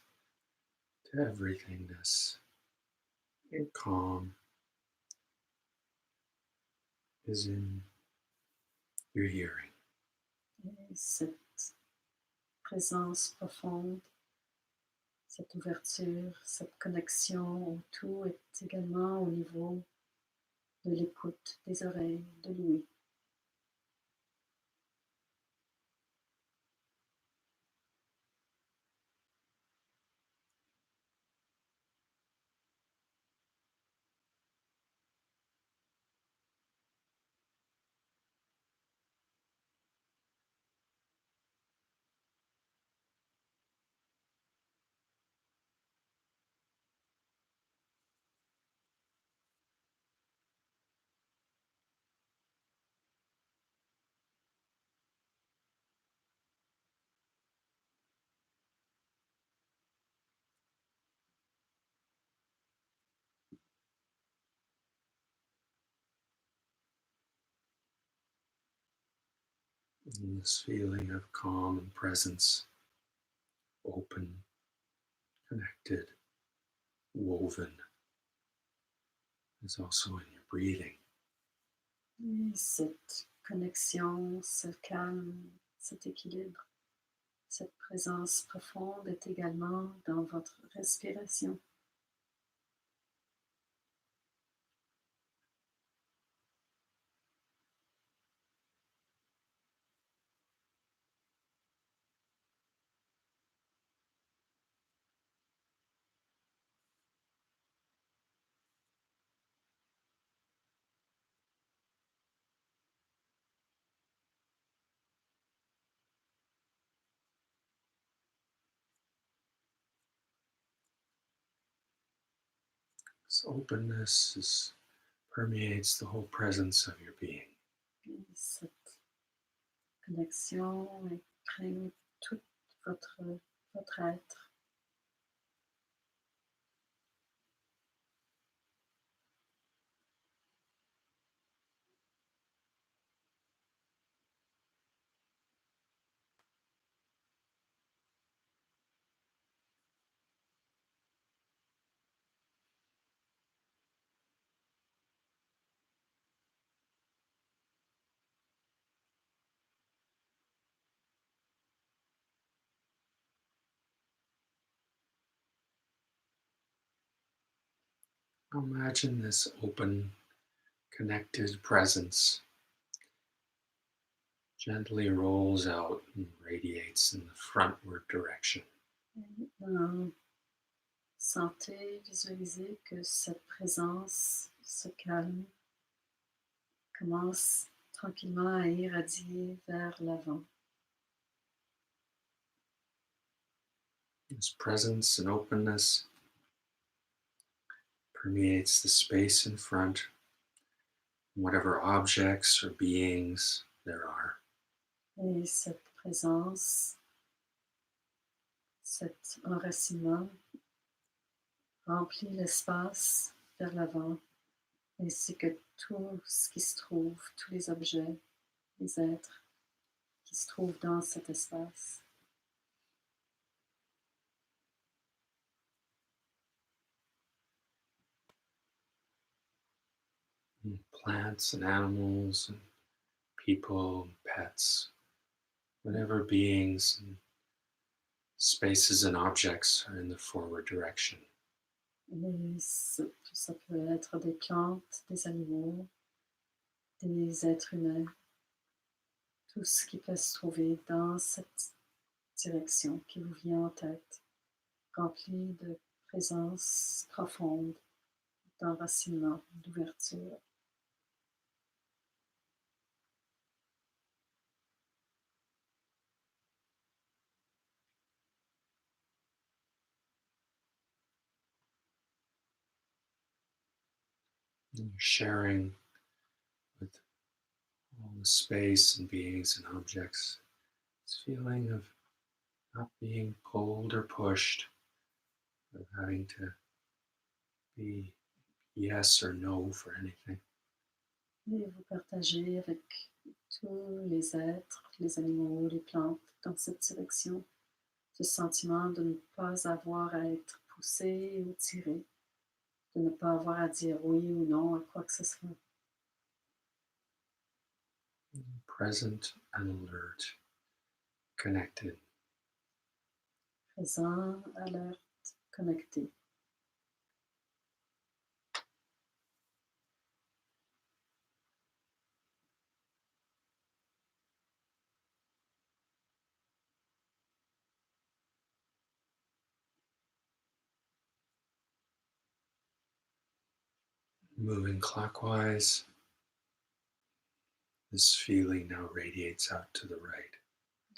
to everythingness and calm is in your hearing. Et cette présence profonde, cette ouverture, cette connexion au tout est également au niveau de l'écoute des oreilles, de l'ouïe. And this feeling of calm and presence, open, connected, woven, is also in your breathing. Et cette connexion, ce calme, cet équilibre, cette présence profonde est également dans votre respiration. This permeates the whole presence of your being. Et cette connexion imprègne tout votre être. Imagine this open, connected presence gently rolls out and radiates in the frontward direction. Sentez, visualisez que cette présence, ce calme, commence tranquillement à irradier vers l'avant. This presence and openness permeates the space in front, whatever objects or beings there are. Et cette présence, cet enracinement remplit l'espace vers l'avant, ainsi que tout ce qui se trouve, tous les objets, les êtres qui se trouvent dans cet espace. And plants and animals and people and pets, whatever beings and spaces and objects are in the forward direction. Et ça peut être des plantes, des animaux, des êtres humains, tout ce qui peut se trouver dans cette direction qui vous vient en tête, rempli de présence profonde, d'enracinement, d'ouverture. And you're sharing with all the space and beings and objects this feeling of not being pulled or pushed, of having to be yes or no for anything. Et vous partagez avec tous les êtres, les animaux, les plantes dans cette direction, ce sentiment de ne pas avoir à être poussé ou tiré, de ne pas avoir à dire oui ou non à quoi que ce soit. Present and alert, connected. Présent, alerte, connecté. Moving clockwise, this feeling now radiates out to the right.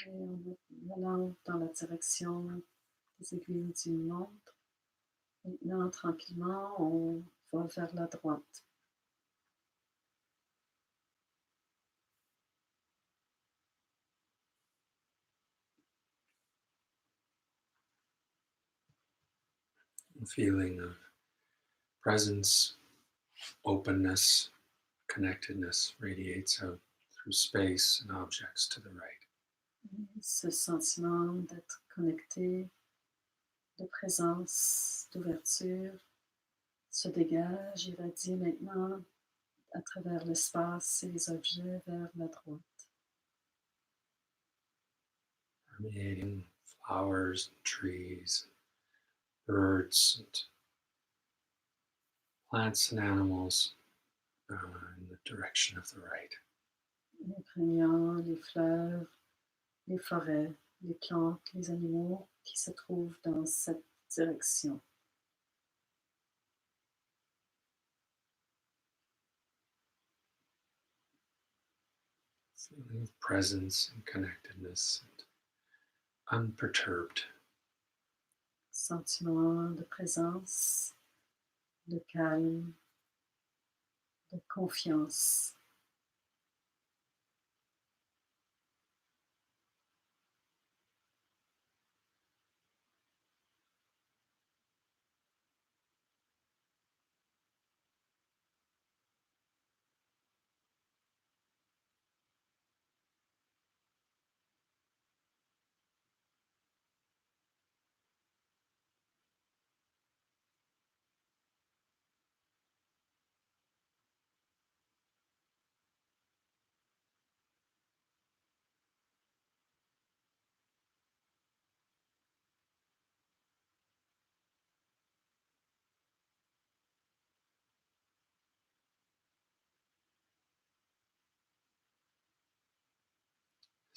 Et en allant dans la direction des aiguilles d'une montre, maintenant, tranquillement, on va vers la droite. A feeling of presence, openness, connectedness radiates out through space and objects to the right. Ce sentiment d'être connecté, de présence, d'ouverture, se dégage, irradie maintenant à travers l'espace et les objets vers la droite. Permeating flowers and trees, birds and plants and animals in the direction of the right. Imprégnant les fleurs, les forêts, les plantes, les animaux qui se trouvent dans cette direction. Feeling of presence and connectedness and unperturbed. Sentiment de présence, de calme, de confiance.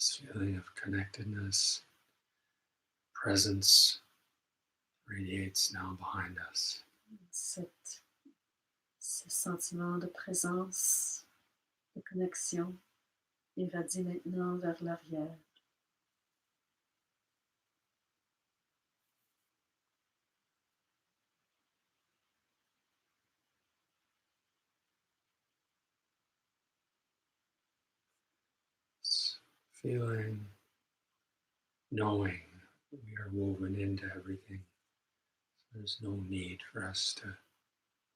This feeling of connectedness, presence radiates now behind us. Ce sentiment de présence, de connexion, irradie maintenant vers l'arrière. This feeling, knowing that we are woven into everything. So there's no need for us to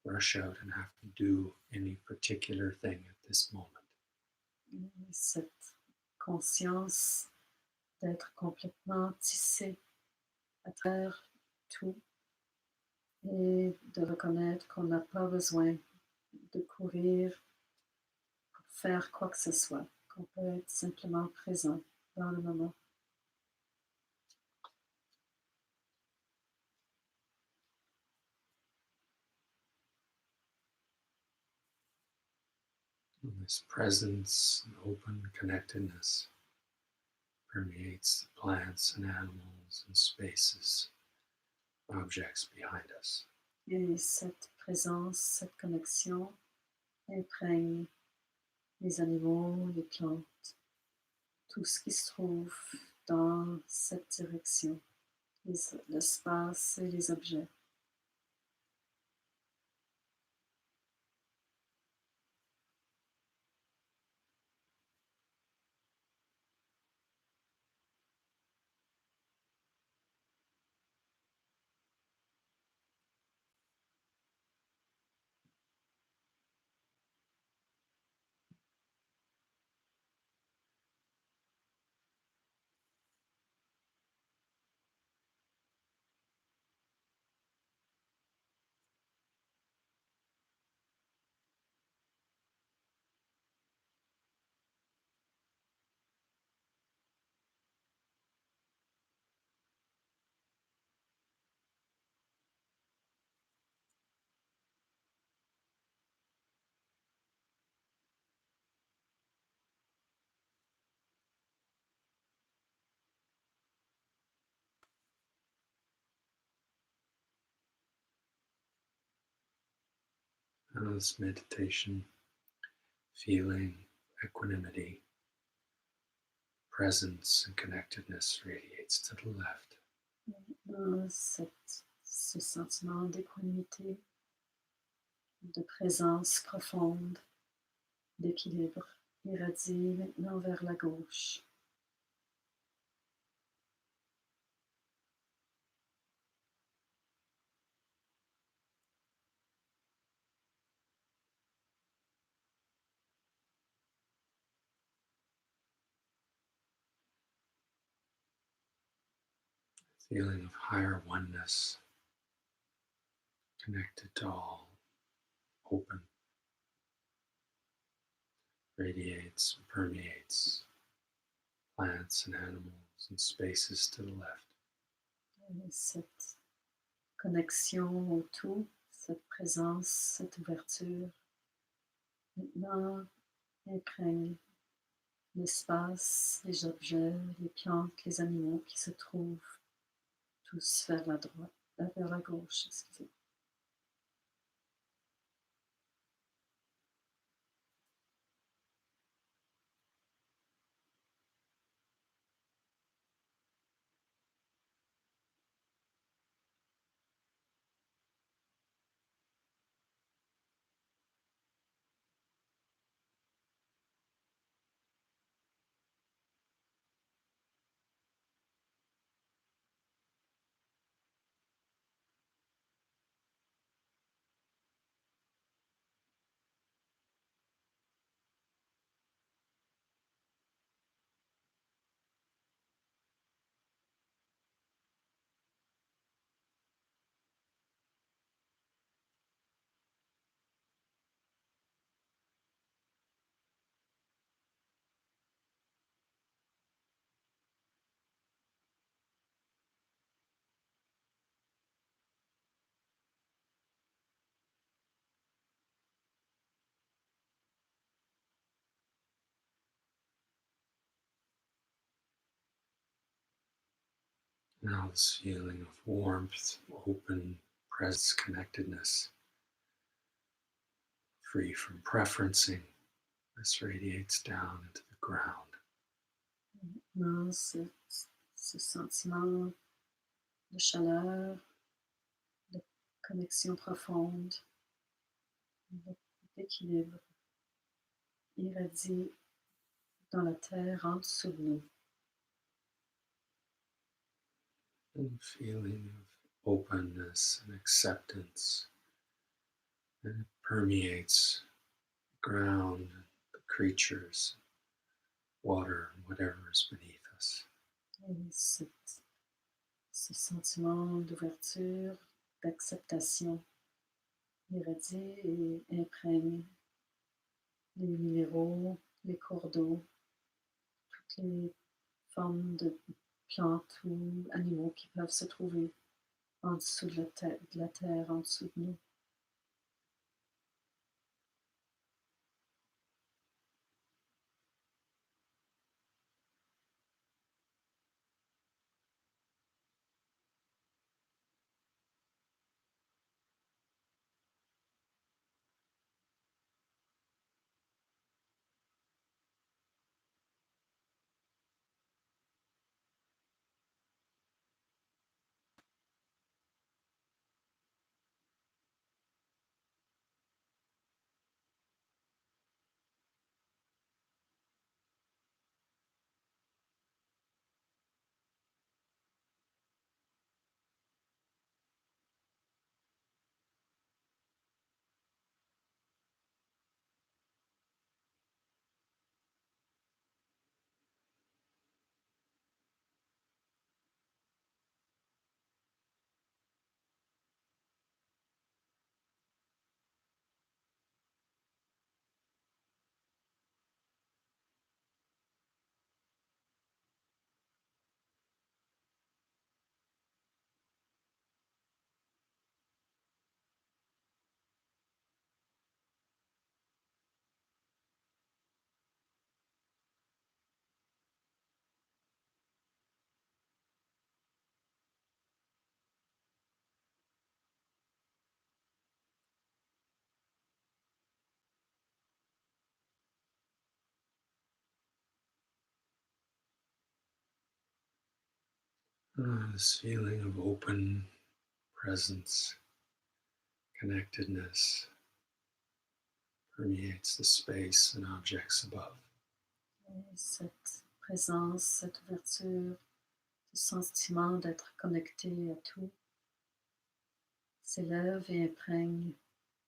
rush out and have to do any particular thing at this moment. Et cette conscience d'être complètement tissé à travers tout et de reconnaître qu'on n'a pas besoin de courir pour faire quoi que ce soit, qu'on peut être simplement présent dans le moment. And this presence and open connectedness permeates the plants and animals and spaces, objects behind us. Et cette présence, cette connexion imprègne les animaux, les plantes, tout ce qui se trouve dans cette direction, l'espace et les objets. this meditation, feeling equanimity, presence, and connectedness radiates to the left. Ce sentiment d'équanimité, de présence profonde, d'équilibre, irradie maintenant vers la gauche. Feeling of higher oneness, connected to all, open, radiates, permeates plants and animals and spaces to the left. Et cette connexion au tout, cette présence, cette ouverture, maintenant imprègne l'espace, les objets, les plantes, les animaux qui se trouvent tous vers la droite, vers la gauche, excusez. Now this feeling of warmth, open, presence, connectedness, free from preferencing. This radiates down into the ground. Maintenant, ce sentiment de chaleur, de connexion profonde, d'équilibre, irradie dans la terre en dessous de nous. And feeling of openness and acceptance. And it permeates the ground, the creatures, water, and whatever is beneath us. Et ce sentiment d'ouverture, d'acceptation, irradie et imprègne les minéraux, les cours d'eau, toutes les formes de plantes ou animaux qui peuvent se trouver en dessous de la terre, en dessous de nous. This feeling of open presence, connectedness permeates the space and objects above. Et cette présence, cette ouverture, ce sentiment d'être connecté à tout s'élève et imprègne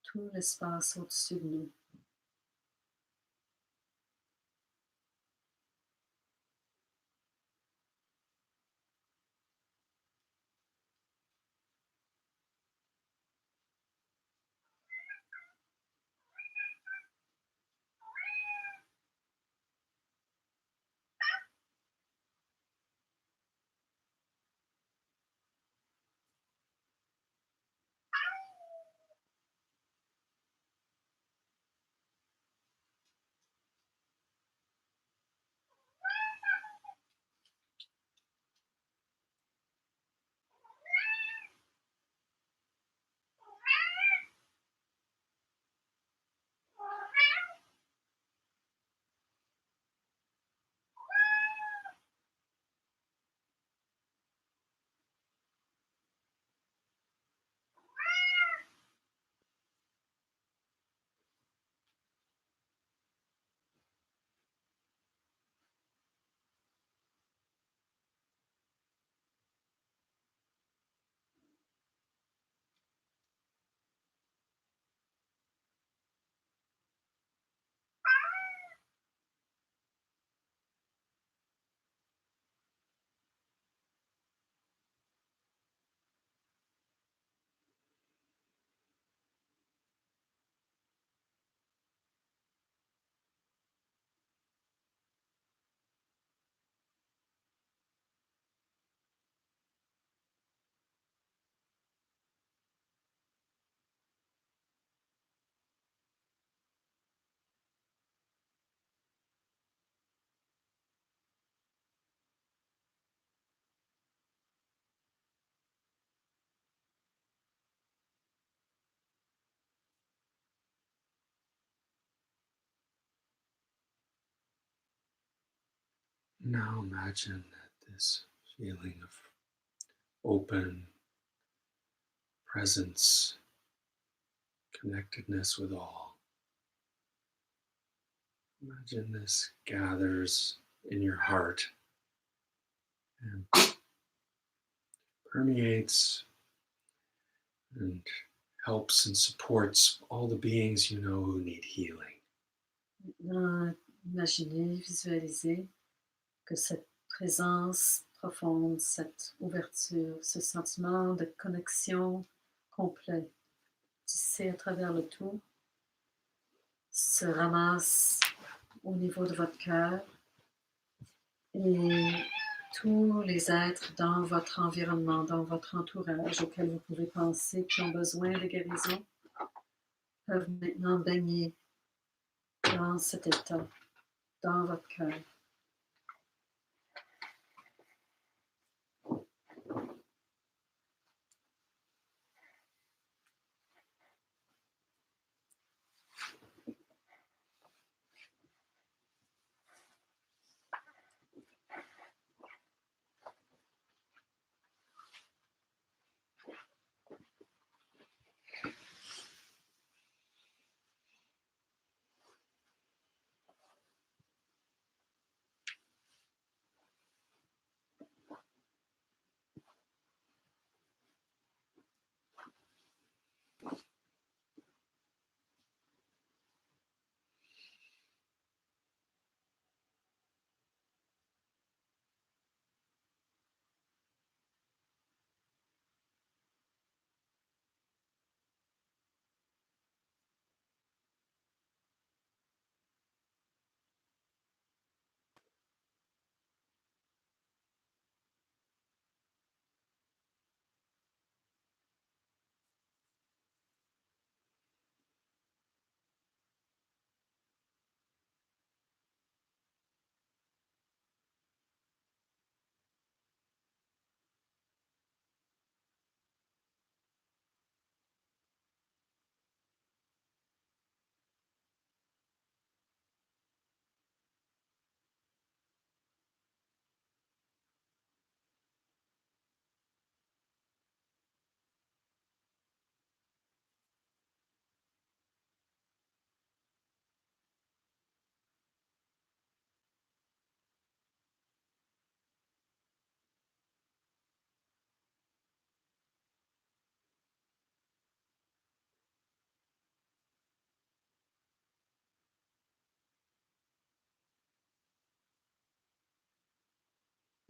tout l'espace au-dessus de nous. Now imagine that this feeling of open presence, connectedness with all. Imagine this gathers in your heart and permeates and helps and supports all the beings you know who need healing. Maintenant, imaginez, visualisez que cette présence profonde, cette ouverture, ce sentiment de connexion complet, tissé à travers le tout, se ramasse au niveau de votre cœur et tous les êtres dans votre environnement, dans votre entourage auquel vous pouvez penser qui ont besoin de guérison, peuvent maintenant baigner dans cet état, dans votre cœur.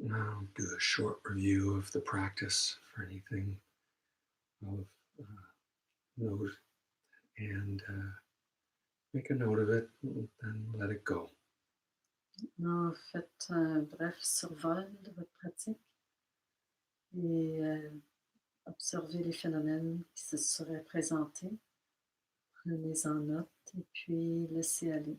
Now do a short review of the practice for anything of note, and make a note of it, and then let it go. Non, faites un bref survol de votre pratique et observez les phénomènes qui se seraient présentés. Prenez-en note et puis laissez aller.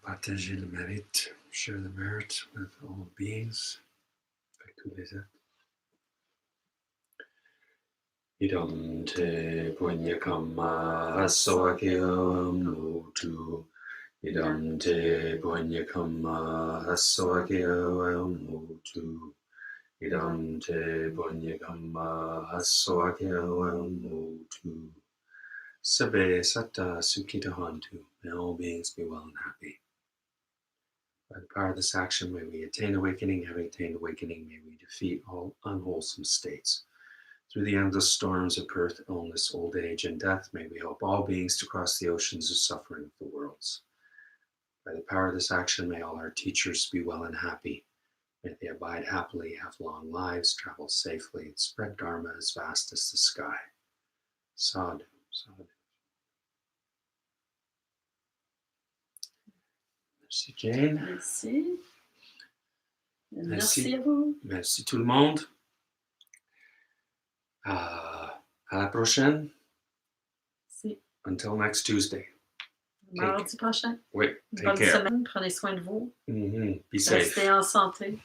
Partager le mérite, share the merit with all beings, avec tous les êtres. Idam te punyakama haswakyo mutu. Idam te punyakama haswakyo mutu. Idam te punyakama haswakyo mutu. Sabe satta sukhita hantu. May all beings be well and happy. By the power of this action, may we attain awakening. Having attained awakening, may we defeat all unwholesome states. Through the endless storms of birth, illness, old age, and death, may we help all beings to cross the oceans of suffering of the worlds. By the power of this action, may all our teachers be well and happy. May they abide happily, have long lives, travel safely, and spread Dharma as vast as the sky. Sadhu, sadhu. Merci Jane. Merci. Merci Merci. à vous. Merci tout le monde. À la prochaine. Merci. Until next Tuesday. Mardi prochain. Oui, take Bonne care. semaine. Prenez soin de vous. Be safe. Restez en santé.